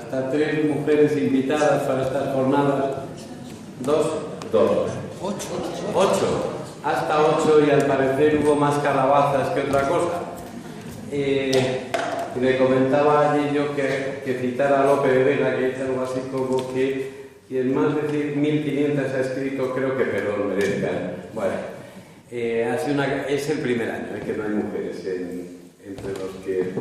hasta 3 mujeres invitadas para estas jornadas. 2. 8. Hasta 8 y al parecer hubo más calabazas que otra cosa. Y le comentaba allí yo que citara a Lope de Vega, que dice algo así como que quien más de 1500 ha escrito creo que Perón merezca. Bueno, es el primer año que no hay mujeres entre los que...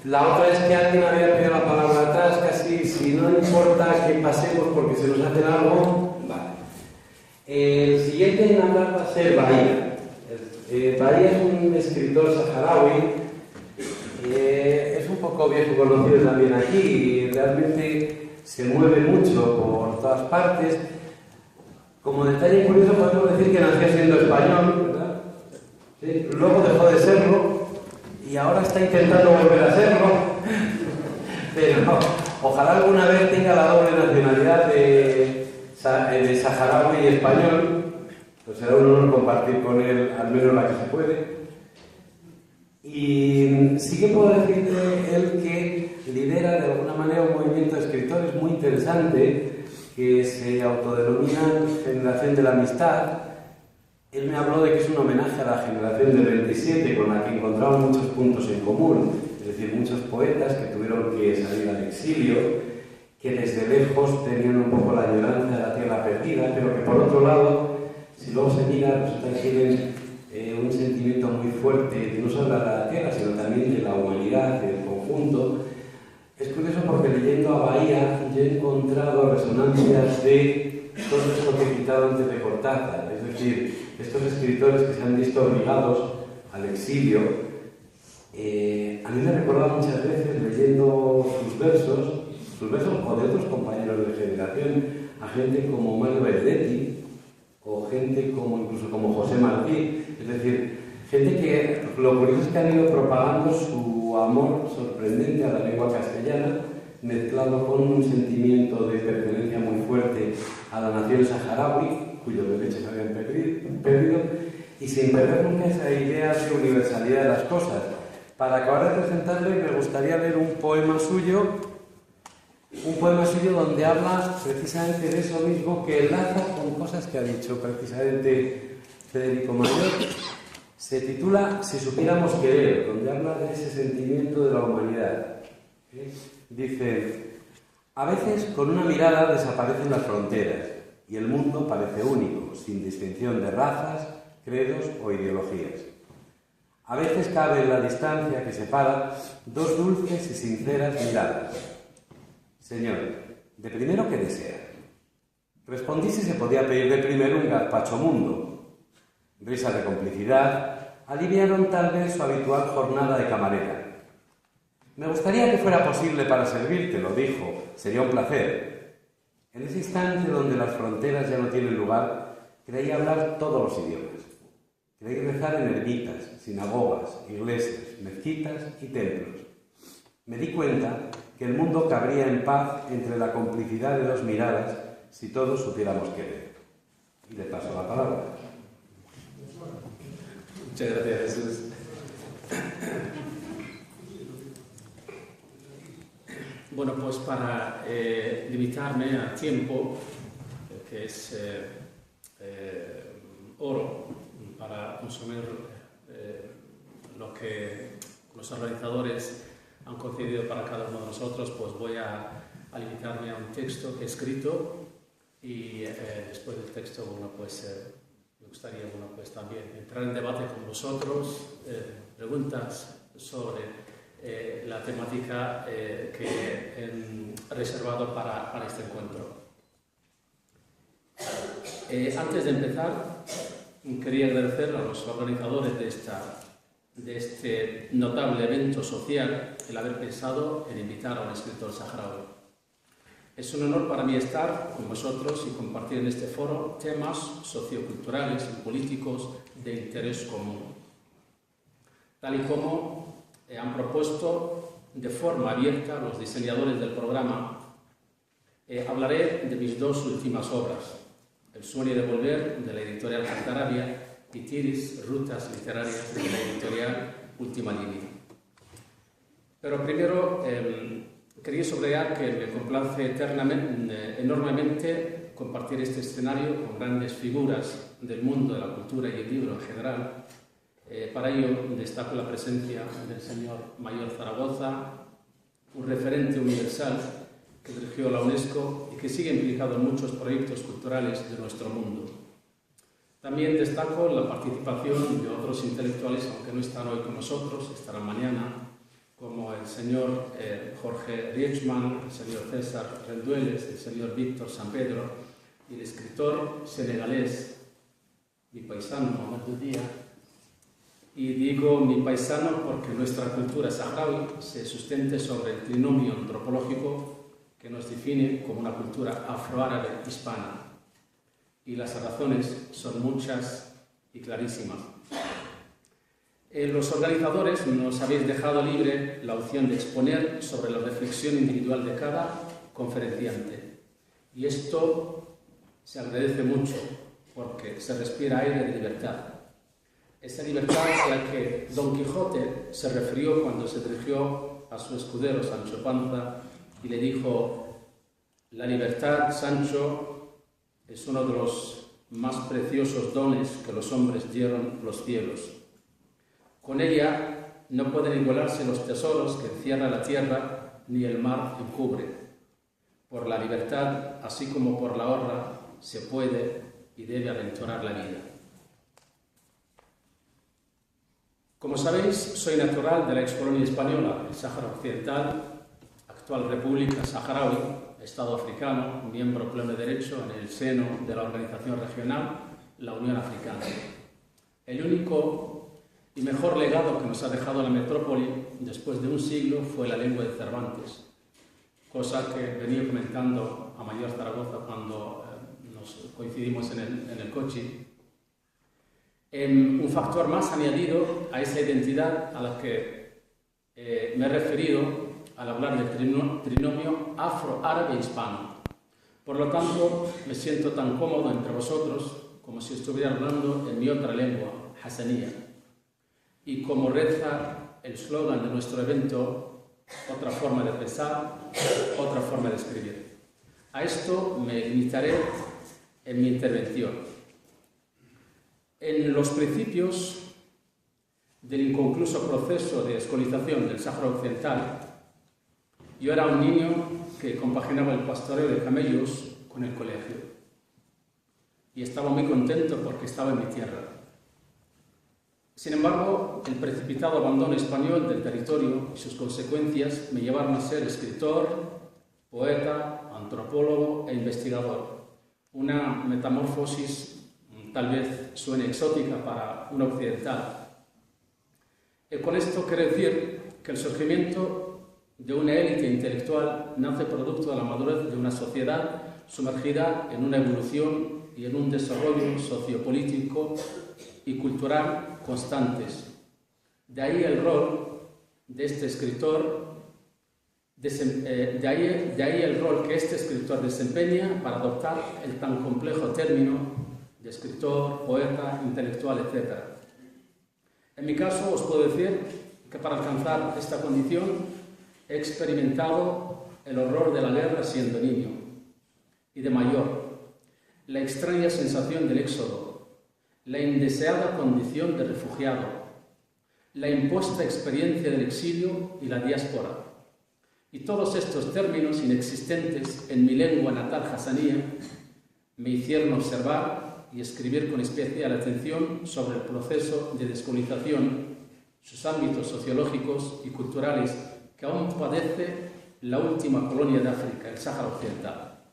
La otra es que alguien había pedido la palabra atrás, casi si no importa que pasemos porque se nos hace algo, vale. El siguiente en hablar va a ser Bahía. Bahía es un escritor saharaui, es un poco viejo conocido también aquí y realmente se mueve mucho por todas partes. Como detalle curioso podemos decir que nació siendo español, ¿verdad? Sí, luego dejó de serlo y ahora está intentando volver a serlo, pero ojalá alguna vez tenga la doble nacionalidad de saharaui y español, pues será un honor compartir con él al menos la que se puede. Y sí que puedo decir de él que lidera de alguna manera un movimiento de escritores muy interesante que se autodenomina Generación de la Amistad. Él me habló de que es un homenaje a la generación del 27, con la que encontramos muchos puntos en común, es decir, muchos poetas que tuvieron que salir al exilio, que desde lejos tenían un poco la añoranza de la tierra perdida, pero que por otro lado, si luego se mira, resulta que tienen un sentimiento muy fuerte, no solo de la tierra, sino también de la humanidad, del conjunto. Es curioso porque leyendo a Bahía yo he encontrado resonancias de todo esto que he citado antes de Cortázar, es decir, estos escritores que se han visto obligados al exilio. A mí me recordaba muchas veces leyendo sus versos o de otros compañeros de generación, a gente como Mario Benedetti o gente incluso como José Martí, es decir, gente que lo curioso es que han ido propagando su amor sorprendente a la lengua castellana, mezclado con un sentimiento de pertenencia muy fuerte a la nación saharaui, cuyos derechos habían perdido, y sin perder nunca esa idea de universalidad de las cosas. Para acabar de presentarle, me gustaría leer un poema suyo donde habla precisamente de eso mismo, que enlaza con cosas que ha dicho precisamente Federico Mayor. Se titula Si supiéramos querer, donde habla de ese sentimiento de la humanidad. Dice: a veces con una mirada desaparecen las fronteras y el mundo parece único, sin distinción de razas, credos o ideologías. A veces cabe en la distancia que separa dos dulces y sinceras miradas. Señor, ¿de primero qué desea? Respondí si se podía pedir de primero un gazpacho mundo. Risas de complicidad aliviaron tal vez su habitual jornada de camarera. Me gustaría que fuera posible para servirte, lo dijo, sería un placer. En ese instante donde las fronteras ya no tienen lugar, creí hablar todos los idiomas. Creí rezar en ermitas, sinagogas, iglesias, mezquitas y templos. Me di cuenta que el mundo cabría en paz entre la complicidad de dos miradas si todos supiéramos querer. Y le paso la palabra. Muchas gracias, Jesús. Bueno, pues para limitarme a tiempo, que es oro, para consumir lo que los organizadores han concedido para cada uno de nosotros, pues voy a limitarme a un texto que he escrito y después del texto, bueno, pues me gustaría, bueno, pues también entrar en debate con vosotros, preguntas sobre la temática que he reservado para este encuentro. Antes de empezar, quería agradecer a los organizadores de este notable evento social el haber pensado en invitar a un escritor saharaui. Es un honor para mí estar con vosotros y compartir en este foro temas socioculturales y políticos de interés común. Tal y como han propuesto de forma abierta los diseñadores del programa, hablaré de mis dos últimas obras: El sueño de volver, de la editorial Cantarabia, y Tiris, Rutas literarias, de la editorial Última Línea. Pero primero quería subrayar que me complace enormemente compartir este escenario con grandes figuras del mundo de la cultura y el libro en general. Para ello destaco la presencia del señor Mayor Zaragoza, un referente universal que dirigió la UNESCO y que sigue implicado en muchos proyectos culturales de nuestro mundo. También destaco la participación de otros intelectuales, aunque no están hoy con nosotros, estarán mañana, como el señor Jorge Riechmann, el señor César Rendueles, el señor Víctor San Pedro y el escritor senegalés, mi paisano Mamadou Dia. Y digo mi paisano porque nuestra cultura saharaui se sustenta sobre el trinomio antropológico que nos define como una cultura afroárabe hispana. Y las razones son muchas y clarísimas. Los organizadores nos habéis dejado libre la opción de exponer sobre la reflexión individual de cada conferenciante. Y esto se agradece mucho porque se respira aire de libertad. Esa libertad a la que Don Quijote se refirió cuando se dirigió a su escudero Sancho Panza y le dijo: la libertad, Sancho, es uno de los más preciosos dones que los hombres dieron los cielos. Con ella no pueden igualarse los tesoros que encierra la tierra ni el mar encubre. Por la libertad, así como por la honra, se puede y debe aventurar la vida. Como sabéis, soy natural de la excolonia española, el Sáhara Occidental, actual República Saharaui, Estado africano, miembro pleno de derecho en el seno de la organización regional, la Unión Africana. El único y mejor legado que nos ha dejado la metrópoli después de un siglo fue la lengua de Cervantes, cosa que venía comentando a Mayor Zaragoza cuando nos coincidimos en el coche. Un factor más añadido a esa identidad a la que me he referido al hablar del trinomio afro-árabe-hispano. Por lo tanto, me siento tan cómodo entre vosotros como si estuviera hablando en mi otra lengua, hasanía. Y como reza el slogan de nuestro evento, otra forma de pensar, otra forma de escribir. A esto me limitaré en mi intervención. En los principios del inconcluso proceso de escolarización del Sáhara Occidental, yo era un niño que compaginaba el pastoreo de camellos con el colegio. Y estaba muy contento porque estaba en mi tierra. Sin embargo, el precipitado abandono español del territorio y sus consecuencias me llevaron a ser escritor, poeta, antropólogo e investigador. Una metamorfosis tal vez suene exótica para un occidental. Con esto quiero decir que el surgimiento de una élite intelectual nace producto de la madurez de una sociedad sumergida en una evolución y en un desarrollo sociopolítico y cultural constantes. De ahí el rol de este escritor, de ahí el rol que este escritor desempeña para adoptar el tan complejo término de escritor, poeta, intelectual, etc. En mi caso os puedo decir que para alcanzar esta condición he experimentado el horror de la guerra siendo niño y de mayor, la extraña sensación del éxodo, la indeseada condición de refugiado, la impuesta experiencia del exilio y la diáspora. Y todos estos términos inexistentes en mi lengua natal hasanía me hicieron observar y escribir con especial atención sobre el proceso de descolonización, sus ámbitos sociológicos y culturales que aún padece la última colonia de África, el Sáhara Occidental.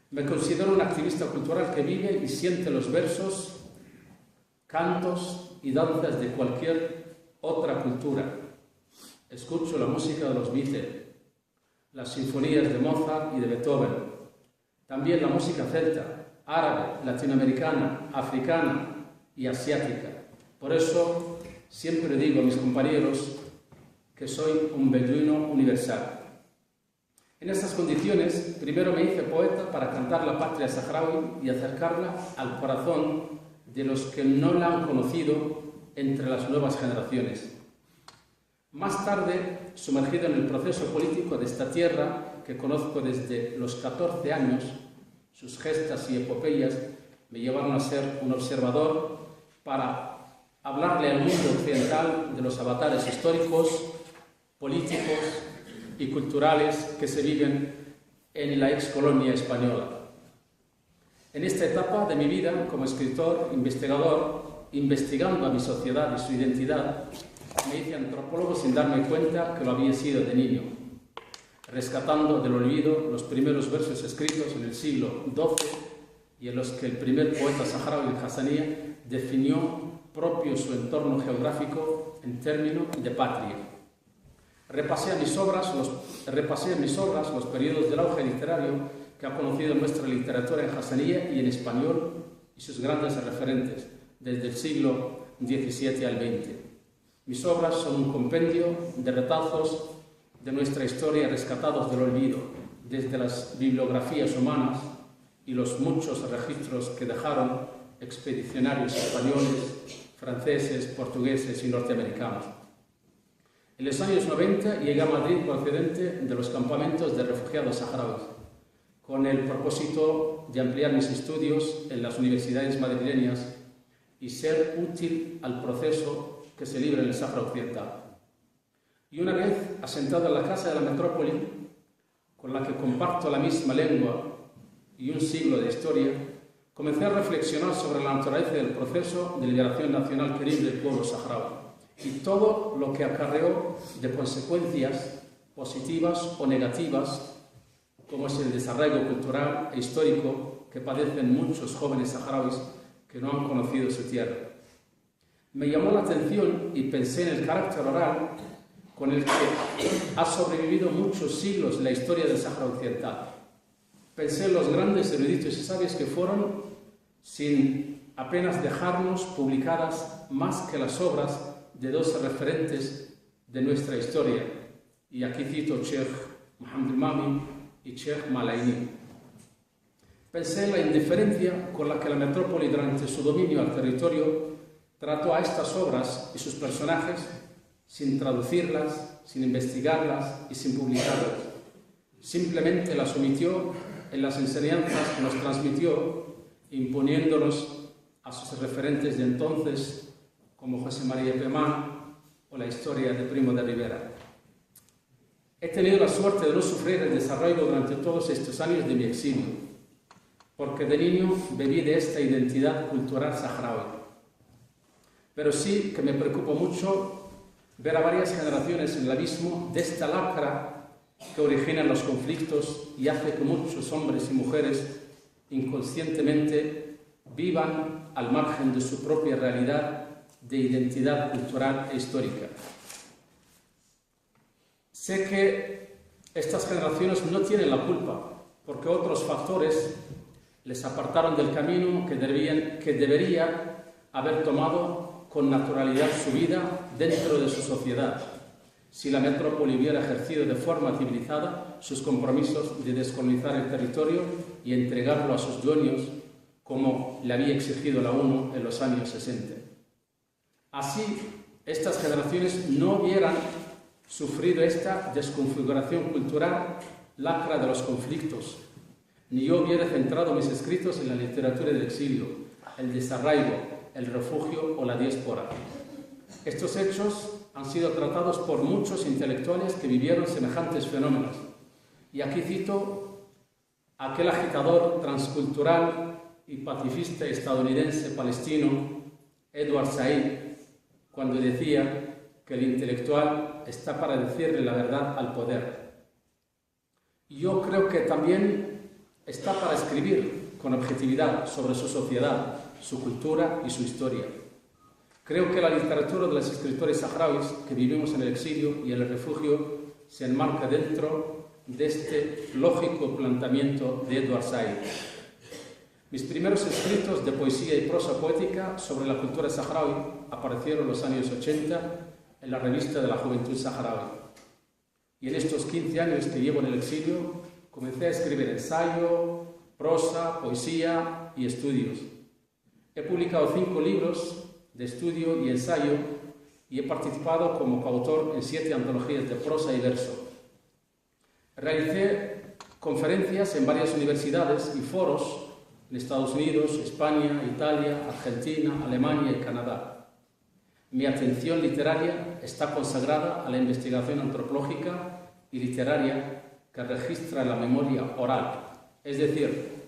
Me considero un activista cultural que vive y siente los versos, cantos y danzas de cualquier otra cultura. Escucho la música de los Beatles, las sinfonías de Mozart y de Beethoven, también la música celta, árabe, latinoamericana, africana y asiática. Por eso siempre digo a mis compañeros que soy un beduino universal. En estas condiciones, primero me hice poeta para cantar la patria saharaui y acercarla al corazón de los que no la han conocido entre las nuevas generaciones. Más tarde, sumergido en el proceso político de esta tierra, que conozco desde los 14 años, sus gestas y epopeyas me llevaron a ser un observador para hablarle al mundo occidental de los avatares históricos, políticos y culturales que se viven en la excolonia española. En esta etapa de mi vida como escritor, investigador, investigando a mi sociedad y su identidad, me hice antropólogo sin darme cuenta que lo había sido de niño, rescatando del olvido los primeros versos escritos en el siglo XII y en los que el primer poeta saharaui, el Hassaniyya, definió propio su entorno geográfico en términos de patria. Repasé en mis obras los periodos del auge literario que ha conocido nuestra literatura en Hassaniyya y en español y sus grandes referentes, desde el siglo XVII al XX. Mis obras son un compendio de retazos de nuestra historia rescatados del olvido, desde las bibliografías humanas y los muchos registros que dejaron expedicionarios españoles, franceses, portugueses y norteamericanos. En los años 90 llegué a Madrid procedente de los campamentos de refugiados saharauis, con el propósito de ampliar mis estudios en las universidades madrileñas y ser útil al proceso que se libra en el Sáhara Occidental. Y una vez asentado en la casa de la metrópoli, con la que comparto la misma lengua y un siglo de historia, comencé a reflexionar sobre la naturaleza del proceso de liberación nacional querible del pueblo saharaui y todo lo que acarreó de consecuencias positivas o negativas, como es el desarraigo cultural e histórico que padecen muchos jóvenes saharauis que no han conocido su tierra. Me llamó la atención y pensé en el carácter oral con el que ha sobrevivido muchos siglos la historia del Sáhara Occidental. Pensé en los grandes eruditos y sabios que fueron, sin apenas dejarnos publicadas más que las obras de dos referentes de nuestra historia, y aquí cito Sheikh Mohammed Mami y Sheikh Malaini. Pensé en la indiferencia con la que la metrópoli durante su dominio al territorio trató a estas obras y sus personajes sin traducirlas, sin investigarlas y sin publicarlas. Simplemente las omitió en las enseñanzas que nos transmitió, imponiéndonos a sus referentes de entonces, como José María Pemán o la historia de Primo de Rivera. He tenido la suerte de no sufrir el desarraigo durante todos estos años de mi exilio, porque de niño bebí de esta identidad cultural saharaui. Pero sí que me preocupó mucho ver a varias generaciones en el abismo de esta lacra que origina los conflictos y hace que muchos hombres y mujeres inconscientemente vivan al margen de su propia realidad de identidad cultural e histórica. Sé que estas generaciones no tienen la culpa, porque otros factores les apartaron del camino que debería haber tomado con naturalidad su vida dentro de su sociedad, si la metrópoli hubiera ejercido de forma civilizada sus compromisos de descolonizar el territorio y entregarlo a sus dueños, como le había exigido la ONU en los años 60. Así, estas generaciones no hubieran sufrido esta desconfiguración cultural, lacra de los conflictos, ni yo hubiera centrado mis escritos en la literatura del exilio, el desarraigo, el refugio o la diáspora. Estos hechos han sido tratados por muchos intelectuales que vivieron semejantes fenómenos. Y aquí cito a aquel agitador transcultural y pacifista estadounidense palestino, Edward Said, cuando decía que el intelectual está para decirle la verdad al poder. Yo creo que también está para escribir con objetividad sobre su sociedad, su cultura y su historia. Creo que la literatura de los escritores saharauis que vivimos en el exilio y en el refugio se enmarca dentro de este lógico planteamiento de Edward Said. Mis primeros escritos de poesía y prosa poética sobre la cultura saharaui aparecieron en los años 80 en la revista de la Juventud Saharaui. Y en estos 15 años que llevo en el exilio, comencé a escribir ensayo, prosa, poesía y estudios. He publicado 5 libros de estudio y ensayo y he participado como coautor en 7 antologías de prosa y verso. Realicé conferencias en varias universidades y foros en Estados Unidos, España, Italia, Argentina, Alemania y Canadá. Mi atención literaria está consagrada a la investigación antropológica y literaria que registra la memoria oral, es decir,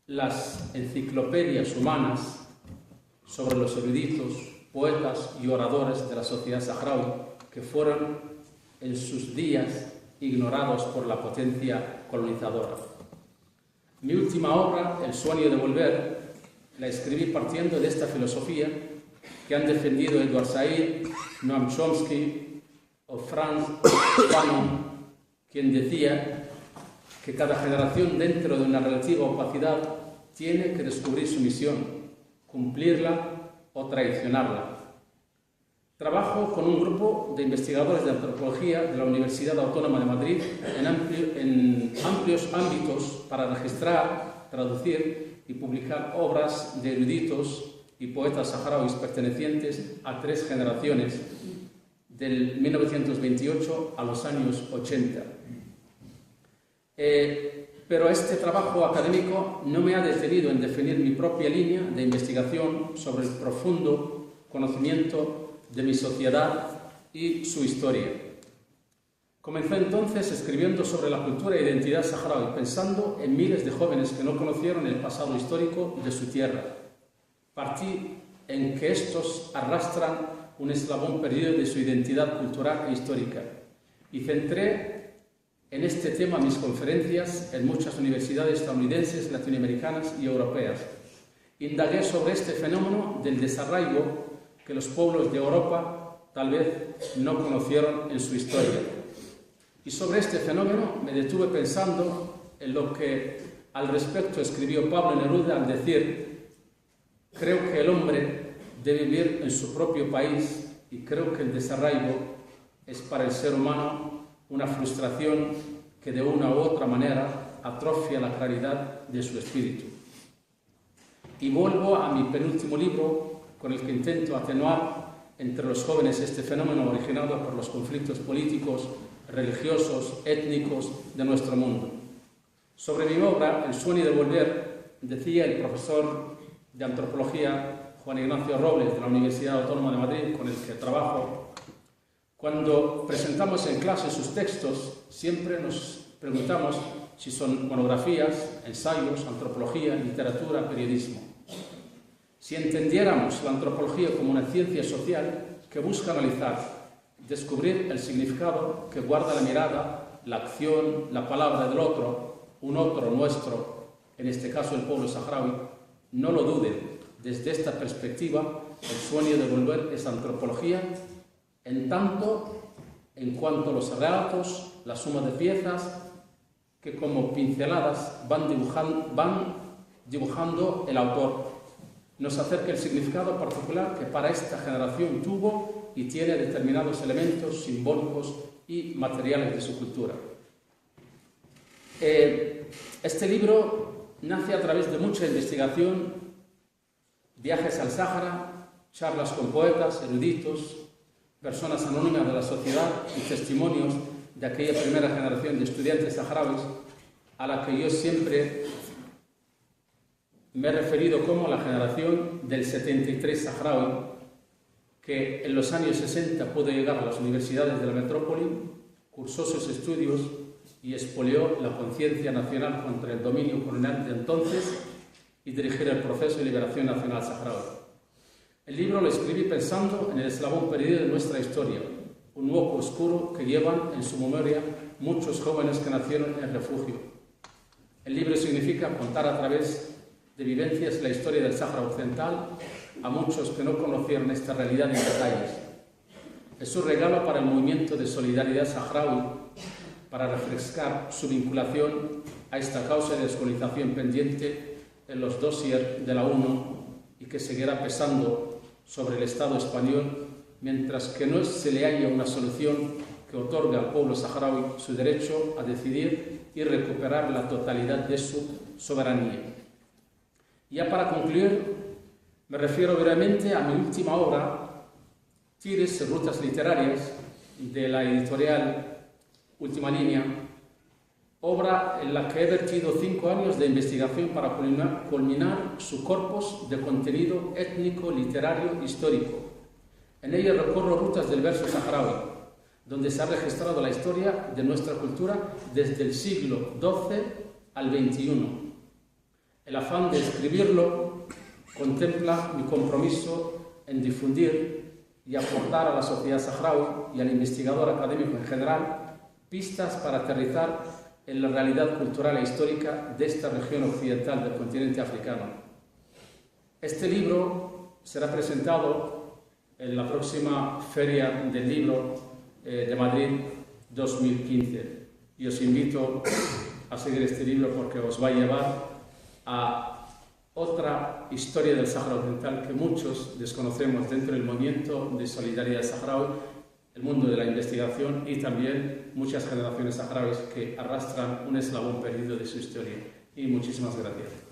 las enciclopedias humanas sobre los eruditos, poetas y oradores de la sociedad saharaui que fueron en sus días ignorados por la potencia colonizadora. Mi última obra, El sueño de volver, la escribí partiendo de esta filosofía que han defendido Edward Said, Noam Chomsky o Franz Fanon, quien decía que cada generación dentro de una relativa opacidad tiene que descubrir su misión, cumplirla o traicionarla. Trabajo con un grupo de investigadores de antropología de la Universidad Autónoma de Madrid en amplios ámbitos para registrar, traducir y publicar obras de eruditos y poetas saharauis pertenecientes a 3 generaciones, del 1928 a los años 80. Pero este trabajo académico no me ha detenido en definir mi propia línea de investigación sobre el profundo conocimiento de mi sociedad y su historia. Comencé entonces escribiendo sobre la cultura e identidad saharaui, pensando en miles de jóvenes que no conocieron el pasado histórico de su tierra. Partí en que estos arrastran un eslabón perdido de su identidad cultural e histórica y centré en este tema mis conferencias en muchas universidades estadounidenses, latinoamericanas y europeas. Indagué sobre este fenómeno del desarraigo que los pueblos de Europa tal vez no conocieron en su historia. Y sobre este fenómeno me detuve pensando en lo que al respecto escribió Pablo Neruda al decir: creo que el hombre debe vivir en su propio país y creo que el desarraigo es para el ser humano una frustración que de una u otra manera atrofia la claridad de su espíritu. Y vuelvo a mi penúltimo libro, con el que intento atenuar entre los jóvenes este fenómeno originado por los conflictos políticos, religiosos, étnicos de nuestro mundo. Sobre mi obra, El sueño de volver, decía el profesor de antropología Juan Ignacio Robles de la Universidad Autónoma de Madrid, con el que trabajo: cuando presentamos en clase sus textos, siempre nos preguntamos si son monografías, ensayos, antropología, literatura, periodismo. Si entendiéramos la antropología como una ciencia social que busca analizar, descubrir el significado que guarda la mirada, la acción, la palabra del otro, un otro nuestro, en este caso el pueblo saharaui, no lo duden, desde esta perspectiva, el sueño de volver es antropología, en tanto en cuanto los relatos, la suma de piezas que como pinceladas van dibujando el autor, nos acerca el significado particular que para esta generación tuvo y tiene determinados elementos simbólicos y materiales de su cultura. Este libro nace a través de mucha investigación, viajes al Sáhara, charlas con poetas, eruditos, personas anónimas de la sociedad y testimonios de aquella primera generación de estudiantes saharauis a la que yo siempre me he referido como la generación del 73 saharaui, que en los años 60 pudo llegar a las universidades de la metrópoli, cursó sus estudios y expolió la conciencia nacional contra el dominio colonial de entonces y dirigir el proceso de liberación nacional saharaui. El libro lo escribí pensando en el eslabón perdido de nuestra historia, un hueco oscuro que llevan en su memoria muchos jóvenes que nacieron en refugio. El libro significa contar a través de vivencias la historia del Sáhara Occidental a muchos que no conocieron esta realidad en detalles. Es un regalo para el movimiento de solidaridad saharaui, para refrescar su vinculación a esta causa de descolonización pendiente en los dossiers de la ONU y que seguirá pesando sobre el Estado español mientras que no se le haya una solución que otorgue al pueblo saharaui su derecho a decidir y recuperar la totalidad de su soberanía. Ya para concluir, me refiero brevemente a mi última obra, Tires, Rutas Literarias, de la editorial Última Línea, obra en la que he vertido 5 años de investigación para culminar su corpus de contenido étnico, literario, histórico. En ella recorro rutas del verso saharaui, donde se ha registrado la historia de nuestra cultura desde el siglo XII al XXI. El afán de escribirlo contempla mi compromiso en difundir y aportar a la sociedad saharaui y al investigador académico en general pistas para aterrizar en la realidad cultural e histórica de esta región occidental del continente africano. Este libro será presentado en la próxima Feria del Libro de Madrid 2015 y os invito a seguir este libro porque os va a llevar a otra historia del Sáhara Occidental que muchos desconocemos dentro del movimiento de solidaridad saharaui, el mundo de la investigación y también muchas generaciones saharauis que arrastran un eslabón perdido de su historia. Y muchísimas gracias.